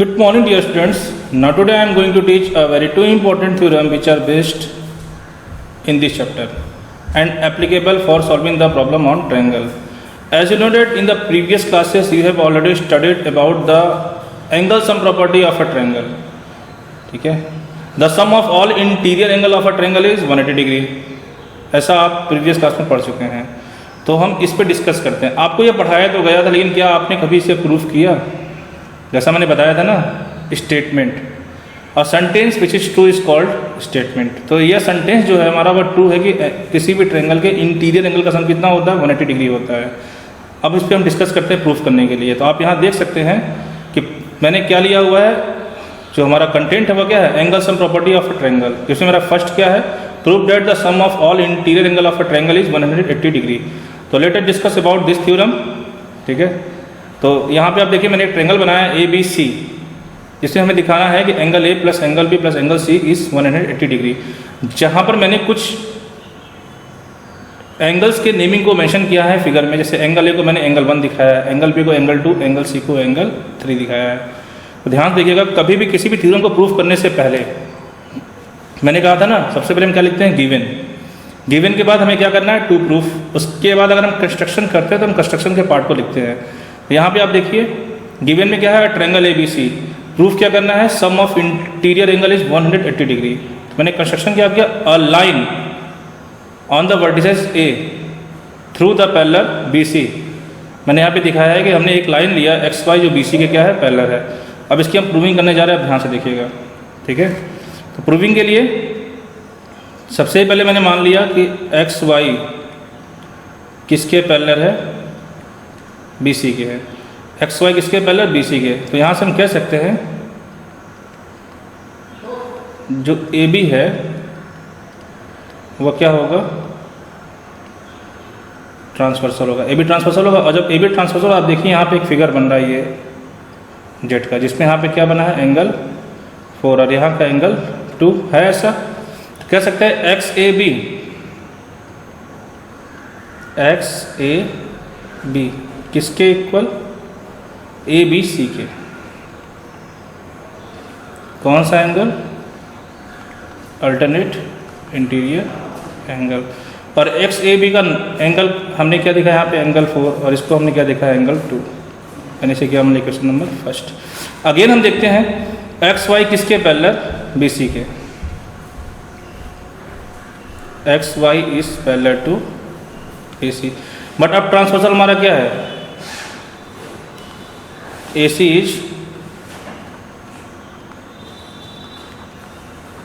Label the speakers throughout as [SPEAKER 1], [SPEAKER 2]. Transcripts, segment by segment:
[SPEAKER 1] Good morning, dear students. Now today I am going to teach a very two important theorem which are based in this chapter and applicable for solving the problem on triangle. As you know that in the previous classes you have already studied about the angle sum property of a triangle. ठीक है, the sum of all interior angle of a triangle is 180 degree. ऐसा आप previous class में पढ़ चुके हैं, तो हम इस पर डिस्कस करते हैं. आपको ये पढ़ाया तो गया था, लेकिन क्या आपने कभी इसे प्रूफ किया? जैसा मैंने बताया था ना, स्टेटमेंट, और sentence which is true is called statement. तो यह सेंटेंस जो है हमारा वो ट्रू है कि किसी भी ट्रायंगल के इंटीरियर एंगल का सम कितना होता है, 180 डिग्री होता है. अब इस पर हम डिस्कस करते हैं प्रूफ करने के लिए. तो आप यहाँ देख सकते हैं कि मैंने क्या लिया हुआ है, जो हमारा कंटेंट है वो क्या है, angle sum property of a triangle. जिसमें मेरा फर्स्ट क्या है, prove that the sum of all interior angle of a triangle is 180 degree. तो let us discuss about this theorem. ठीक है, तो यहाँ पे आप देखिए मैंने एक ट्रायंगल बनाया ए बी सी, जिसमें हमें दिखाना है कि angle A plus angle B plus angle C is 180 degree. जहाँ पर मैंने कुछ एंगल्स के नेमिंग को मेंशन किया है फिगर में. जैसे एंगल ए को मैंने एंगल 1 दिखाया है, एंगल बी को एंगल 2, एंगल सी को एंगल 3 दिखाया है. तो ध्यान देखिएगा, कभी भी किसी भी थ्योरम को प्रूफ करने से पहले मैंने कहा था ना, सबसे पहले हम क्या लिखते हैं, गिवन. गिवन के बाद हमें क्या करना है, टू प्रूफ. उसके बाद अगर हम कंस्ट्रक्शन करते हैं तो हम कंस्ट्रक्शन के पार्ट को लिखते हैं. यहाँ पे आप देखिए गिवन में क्या है, triangle A B C. Proof क्या करना है, sum of interior angle is 180 degree. तो मैंने कंस्ट्रक्शन क्या किया, a line on the vertices A through the parallel B C. मैंने यहाँ पे दिखाया है कि हमने एक लाइन लिया एक्स वाई जो बी सी के क्या है, पैरेलल है. अब इसकी हम प्रूविंग करने जा रहे हैं, अब ध्यान से देखिएगा. ठीक है, तो प्रूविंग के लिए सबसे पहले मैंने मान लिया कि एक्स वाई किसके पैरेलल है, बी सी के है. एक्स वाई किसके पैरेलल, बी सी के. तो यहाँ से हम कह सकते हैं जो ए बी है वह क्या होगा, ट्रांसवर्सल होगा. ए बी ट्रांसवर्सल होगा. और जब ए बी ट्रांसवर्सल, आप देखिए यहाँ पे एक फिगर बन रहा है ये जेड का, जिसमें यहाँ पे क्या बना है, एंगल 4 और यहाँ का एंगल 2 है. ऐसा तो कह सकते हैं एक्स ए बी किसके इक्वल, ए बी सी के. कौन सा एंगल, अल्टरनेट इंटीरियर एंगल. और एक्स ए बी का एंगल हमने क्या देखा यहाँ पे, एंगल 4, और इसको हमने क्या देखा है, एंगल 2. यानी से क्या हमने क्वेश्चन नंबर फर्स्ट. अगेन हम देखते हैं एक्स वाई किसके पैरेलल, बी सी के. X Y is parallel to A C. But अब ट्रांसवर्सल हमारा क्या है, ए सी इज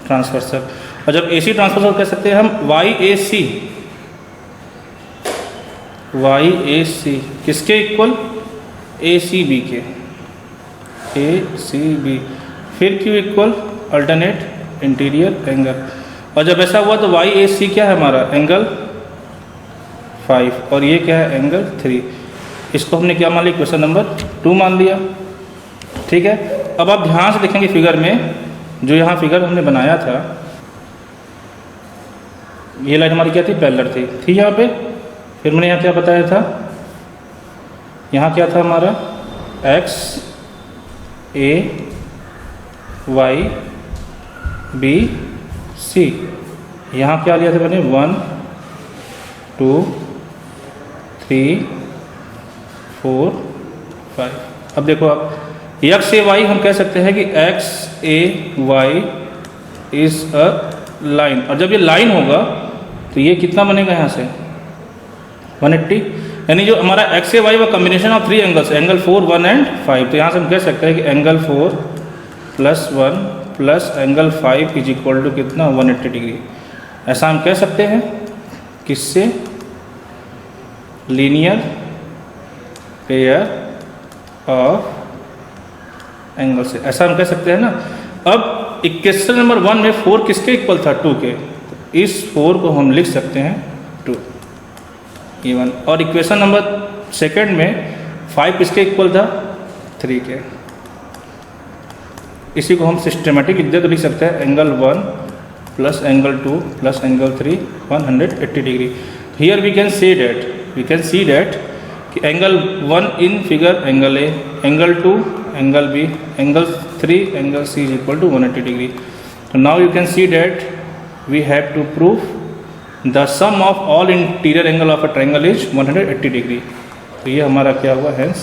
[SPEAKER 1] ट्रांसवर्सल. और जब ए सी ट्रांसवर्सल कह सकते हैं हम, वाई ए सी किसके इक्वल, ए सी बी के. ए सी बी फिर Q equal alternate interior angle. और जब ऐसा हुआ तो वाई ए सी क्या है हमारा, एंगल 5, और ये क्या है, एंगल 3. इसको हमने क्या मान लिया, क्वेश्चन नंबर 2 मान लिया. ठीक है, अब आप ध्यान से देखेंगे फिगर में, जो यहाँ फिगर हमने बनाया था, ये लाइन हमारी क्या थी, पैरेलल थी यहाँ पे. फिर मैंने यहाँ क्या बताया था, यहाँ क्या था हमारा, X A Y B C. यहाँ क्या लिया था मैंने, 1 2 3 4 5. अब देखो आप, एक्स ए वाई हम कह सकते हैं कि X A Y is a line. और जब ये लाइन होगा तो ये कितना बनेगा, यहाँ से 180. यानी जो हमारा एक्स ए वाई वो combination of 3 angles, angle 4, 1 and 5. तो यहाँ से हम कह सकते हैं कि angle 4 plus 1 plus angle 5 is equal to कितना, 180 डिग्री. ऐसा हम कह सकते हैं किससे, लीनियर पेयर ऑफ एंगल से. ऐसा हम कह सकते हैं ना. अब इक्वेशन नंबर 1 में 4 किसके इक्वल था, 2 के. तो इस 4 को हम लिख सकते हैं 2 इवन. और इक्वेशन नंबर 2 में 5 किसके इक्वल था, 3 के. इसी को हम सिस्टमेटिक इधर तो लिख सकते हैं, angle 1 plus angle 2 plus angle 3 180 degree. Here we can see that कि कि angle 1 in figure angle A, angle 2 angle B, angle 3 angle C is equal to 180 degree. So now you can see that we have to prove the sum of all interior angle of a triangle is 180 degree. तो ये हमारा क्या हुआ, hence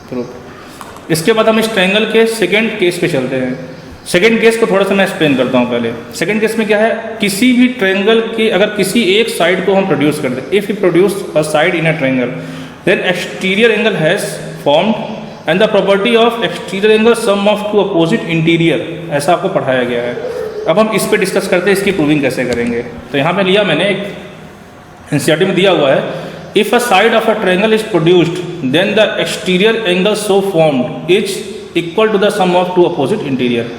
[SPEAKER 1] proof. इसके बाद हम इस triangle के सेकेंड केस पे चलते हैं. सेकेंड केस को थोड़ा सा मैं एक्सप्लेन करता हूँ पहले. सेकेंड केस में क्या है, किसी भी ट्रायंगल के अगर किसी एक साइड को हम प्रोड्यूस कर दें, if you produce a side in a triangle then exterior angle has formed and the property of exterior angle sum of two opposite interior, ऐसा आपको पढ़ाया गया है. अब हम इस पे डिस्कस करते हैं इसकी प्रूविंग कैसे करेंगे. तो यहाँ पे लिया मैंने एक एनसीईआरटी में दिया हुआ है, if a side of a triangle is produced then the exterior angle so formed is equal to the sum of two opposite interior.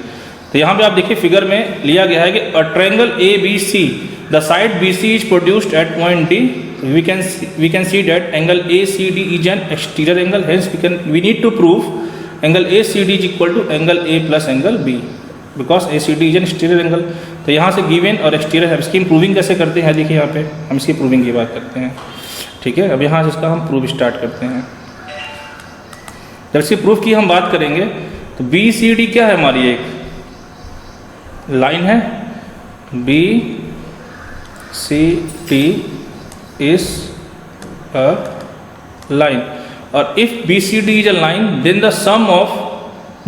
[SPEAKER 1] तो यहाँ पे आप देखिए फिगर में लिया गया है कि a triangle A B C, the side B C is produced at point D. We can see that angle ACD is an exterior angle, hence we need to prove angle ACD is equal to angle A plus angle B because ACD is an exterior angle. तो यहाँ से given और exterior है, इसकी proving कैसे करते हैं, देखिए यहाँ पे हम इसकी प्रूविंग की बात करते हैं. ठीक है, अब यहाँ से इसका हम प्रूव स्टार्ट करते हैं. जब इसकी प्रूफ की हम बात करेंगे तो BCD क्या है, हमारी एक लाइन है, BCD is a line, और if BCD is a line then the sum of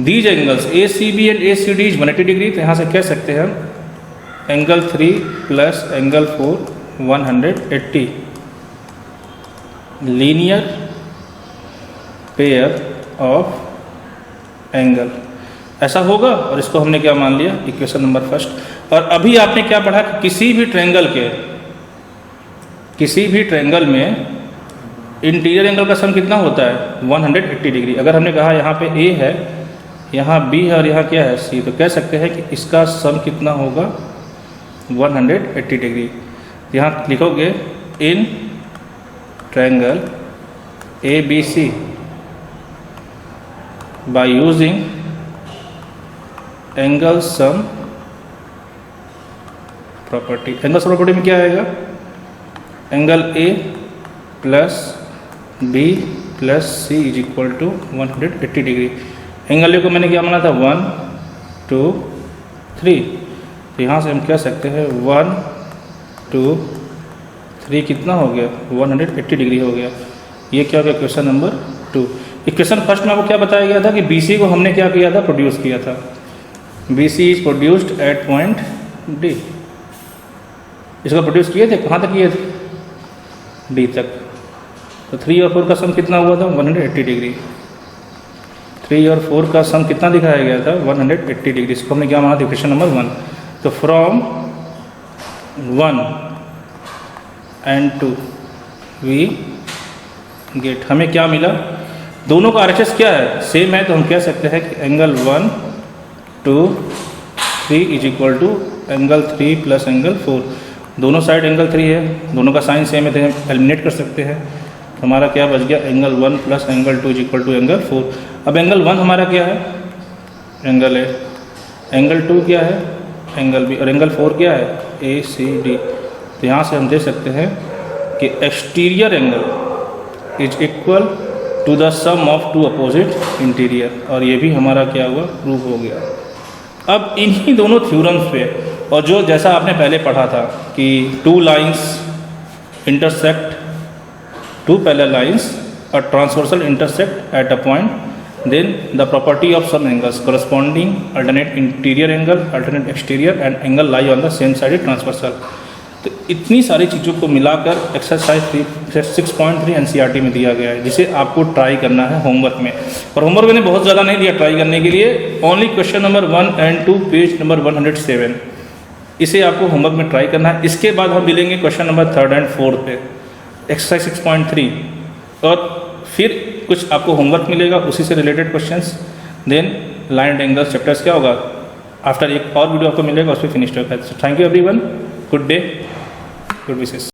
[SPEAKER 1] these angles ACB and ACD is 180 degree. तो यहाँ से कह सकते हैं हम angle 3 plus angle 4 180 linear pair of angle, ऐसा होगा. और इसको हमने क्या मान लिया, इक्वेशन नंबर फर्स्ट. और अभी आपने क्या पढ़ा कि किसी भी ट्रायंगल में इंटीरियर एंगल का सम कितना होता है, 180 डिग्री. अगर हमने कहा यहाँ पे A है, यहाँ B है और यहाँ क्या है C, तो कह सकते हैं कि इसका सम कितना होगा, 180 डिग्री. यहाँ लिखोगे in triangle ABC by using angle sum property. Angle sum property में क्या आएगा, angle A plus B plus C is equal to 180 degree. Angle A को मैंने क्या माना था, 1 2 3. तो यहाँ से हम कह सकते हैं 1 2 3 कितना हो गया, 180 डिग्री हो गया. ये क्या हो गया, क्वेश्चन नंबर 2. इक्वेशन फर्स्ट में आपको क्या बताया गया था कि BC को हमने क्या किया था, प्रोड्यूस किया था. BC is produced at point D. इसको प्रोड्यूस किए थे, कहाँ तक किए थे, D तक. तो 3 और 4 का सम कितना हुआ था, 180 डिग्री. 3 और 4 का सम कितना दिखाया गया था, 180 डिग्री. इसको हमने क्या माना था, इक्वेशन नंबर 1. तो फ्रॉम 1 and 2 वी गेट, हमें क्या मिला, दोनों का RHS क्या है, सेम है. तो हम कह सकते हैं कि angle 1 2 3 is equal to angle 3 plus angle 4. दोनों साइड एंगल 3 है, दोनों का साइन सेम है, तो हम एलिमिनेट कर सकते हैं. हमारा क्या बच गया, angle 1 plus angle 2 is equal to angle 4. अब एंगल 1 हमारा क्या है, एंगल A, एंगल 2 क्या है, एंगल B, और एंगल 4 क्या है, ACD. तो यहाँ से हम दे सकते हैं कि exterior angle is equal to the sum of two opposite interior. और ये भी हमारा क्या हुआ, प्रूफ हो गया. अब इन्हीं दोनों थ्योरम्स पे, और जो जैसा आपने पहले पढ़ा था कि two lines intersect, two parallel lines और transversal intersect at a point, then the property of sum angles corresponding alternate interior angle, alternate exterior and angle lie on the same side transversal. तो इतनी सारी चीज़ों को मिलाकर exercise 6.3 NCERT में दिया गया है, जिसे आपको ट्राई करना है होमवर्क में. और होमवर्क मैंने बहुत ज़्यादा नहीं दिया ट्राई करने के लिए, only question number 1 and 2 page number 107, इसे आपको होमवर्क में ट्राई करना है. इसके बाद हम मिलेंगे question number 3rd and 4th पे, एक्सरसाइज 6.3, और फिर कुछ आपको होमवर्क मिलेगा उसी से related questions. Then line angle chapters क्या होगा, आफ्टर एक और वीडियो आपको मिलेगा, उस पर फिनिश होगा. Thank you everyone, good day, good wishes.